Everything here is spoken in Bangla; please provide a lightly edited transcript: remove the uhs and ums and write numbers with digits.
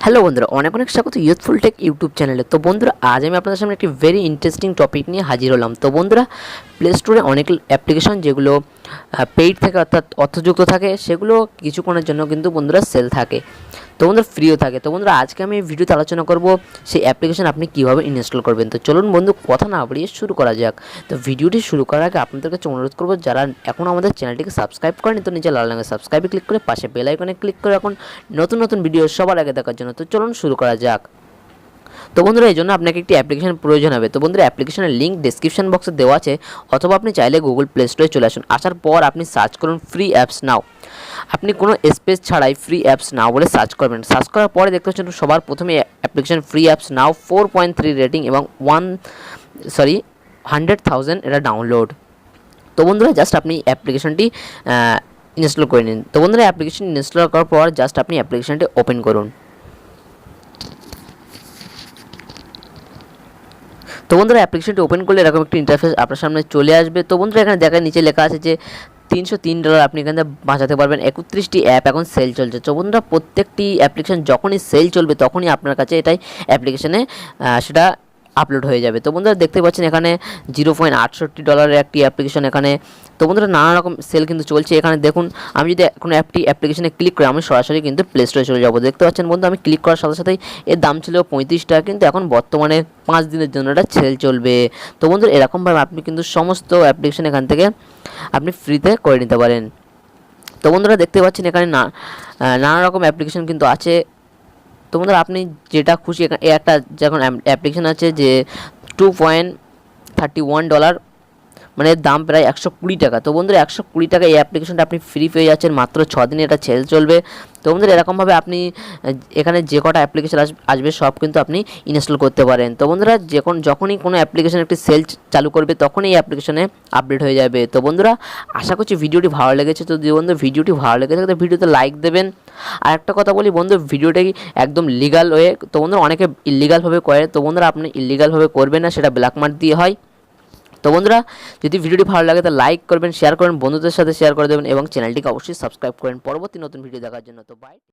হ্যালো বন্ধুরা, অনেক অনেক স্বাগত ইউথফুল টেক ইউটিউব চ্যানেলে। তো বন্ধুরা, আজ আমি আপনাদের সামনে একটি ভেরি ইন্টারেস্টিং টপিক নিয়ে হাজির হলাম। তো বন্ধুরা, প্লে স্টোরে অনেক অ্যাপ্লিকেশন যেগুলো পেইড থাকে অর্থাৎ অর্থযুক্ত থাকে, সেগুলো কিছুক্ষণের জন্য কিন্তু বন্ধুরা সেল থাকে, তো বন্ধুরা ফ্রিও থাকে। তো বন্ধুরা, আজকে আমি এই ভিডিওতে আলোচনা করব সেই অ্যাপ্লিকেশন আপনি কীভাবে ইনস্টল করবেন। তো চলুন বন্ধু, কথা না বাড়িয়ে শুরু করা যাক। তো ভিডিওটি শুরু করার আগে আপনাদের কাছে অনুরোধ করবো, যারা এখনও আমাদের চ্যানেলটিকে সাবস্ক্রাইব করেনি, তো নিচে লাল রঙের সাবস্ক্রাইবে ক্লিক করে পাশে বেল আইকনে ক্লিক করে এখন নতুন নতুন ভিডিও সবার আগে দেখার জন্য। তো চলুন শুরু করা যাক। তো বন্ধুরা, এই জন্য আপনাকে একটি অ্যাপ্লিকেশন প্রয়োজন হবে। তো বন্ধুরা, অ্যাপ্লিকেশনের লিঙ্ক ডেসক্রিপশন বক্সে দেওয়া আছে, অথবা আপনি চাইলে গুগল প্লে স্টোরে চলে আসুন। আসার পর আপনি সার্চ করুন ফ্রি অ্যাপস নাও। আপনি কোনো স্পেস ছাড়াই ফ্রি অ্যাপস নাও বলে সার্চ করবেন। সার্চ করার পরে দেখতে পাচ্ছেন সবার প্রথমে অ্যাপ্লিকেশন ফ্রি অ্যাপস নাও 4.3 রেটিং এবং 100,000 এটা ডাউনলোড। তো বন্ধুরা, জাস্ট আপনি অ্যাপ্লিকেশনটি ইনস্টল করে নিন। তো বন্ধুরা, অ্যাপ্লিকেশন ইনস্টল করার পর জাস্ট আপনি অ্যাপ্লিকেশনটি ওপেন করুন। তো বন্ধুরা, অ্যাপ্লিকেশনটি ওপেন করলে এরকম একটি ইন্টারফেস আপনার সামনে চলে আসবে। তো বন্ধুরা, এখানে দেখেন নিচে লেখা আছে যে $303 আপনি এখানে বাঁচাতে পারবেন। 31টি অ্যাপ এখন সেল চলছে। তো বন্ধুরা, প্রত্যেকটি অ্যাপ্লিকেশন যখনই সেল চলবে তখনই আপনার কাছে এটাই অ্যাপ্লিকেশনে সেটা আপলোড হয়ে যাবে। তো বন্ধুরা, দেখতে পাচ্ছেন এখানে $0.68 একটি অ্যাপ্লিকেশন এখানে। তো বন্ধুরা, নানা রকম সেল কিন্তু চলছে। এখানে দেখুন, আমি যদি কোনো অ্যাপ্লিকেশনে ক্লিক করি, আমি সরাসরি কিন্তু প্লে স্টোরে চলে যাবো। দেখতে পাচ্ছেন বন্ধু, আমি ক্লিক করার সাথে সাথেই এর দাম ছিল $35, কিন্তু এখন বর্তমানে 5 দিনের জন্য এটা সেল চলবে। তো বন্ধুরা, এরকমভাবে আপনি কিন্তু সমস্ত অ্যাপ্লিকেশন এখান থেকে আপনি ফ্রিতে করে নিতে পারেন। তো বন্ধুরা, দেখতে পাচ্ছেন এখানে নানা রকম অ্যাপ্লিকেশন কিন্তু আছে। তো বন্ধুরা, আপনি যেটা খুশি, একটা যখন অ্যাপ্লিকেশন আছে যে $2.31, মানে দাম প্রায় $120। তো বন্ধুরা, $120 এই অ্যাপ্লিকেশনটা আপনি ফ্রি পেয়ে যাচ্ছেন মাত্র 6 দিনে এটা সেল চলবে। তো বন্ধুরা, এরকমভাবে আপনি এখানে যে কটা অ্যাপ্লিকেশন আসবে সব কিন্তু আপনি ইনস্টল করতে পারেন। তো বন্ধুরা, যখনই কোনো অ্যাপ্লিকেশন একটি সেল চালু করবে তখনই এই অ্যাপ্লিকেশনে আপডেট হয়ে যাবে। তো বন্ধুরা, আশা করছি ভিডিওটি ভালো লেগেছে। তো যদি বন্ধু ভিডিওটি ভালো লেগে থাকে তো ভিডিওতে লাইক দেবেন। আর একটা কথা বলি বন্ধু, ভিডিওটা একদম লিগাল ওয়ে। তো বন্ধুরা, অনেকে ইল্লিগালভাবে করে। তো বন্ধুরা, আপনি ইল্লিগালভাবে করবেন না, সেটা ব্ল্যাক মার্ক দিয়ে হয়। তো বন্ধুরা, যদি ভিডিওটি ভালো লাগে তো লাইক করবেন, শেয়ার করবেন, বন্ধুদের সাথে শেয়ার করে দেবেন এবং চ্যানেলটিকে অবশ্যই সাবস্ক্রাইব করেন পরবর্তী নতুন ভিডিও দেখার জন্য। তো বাই।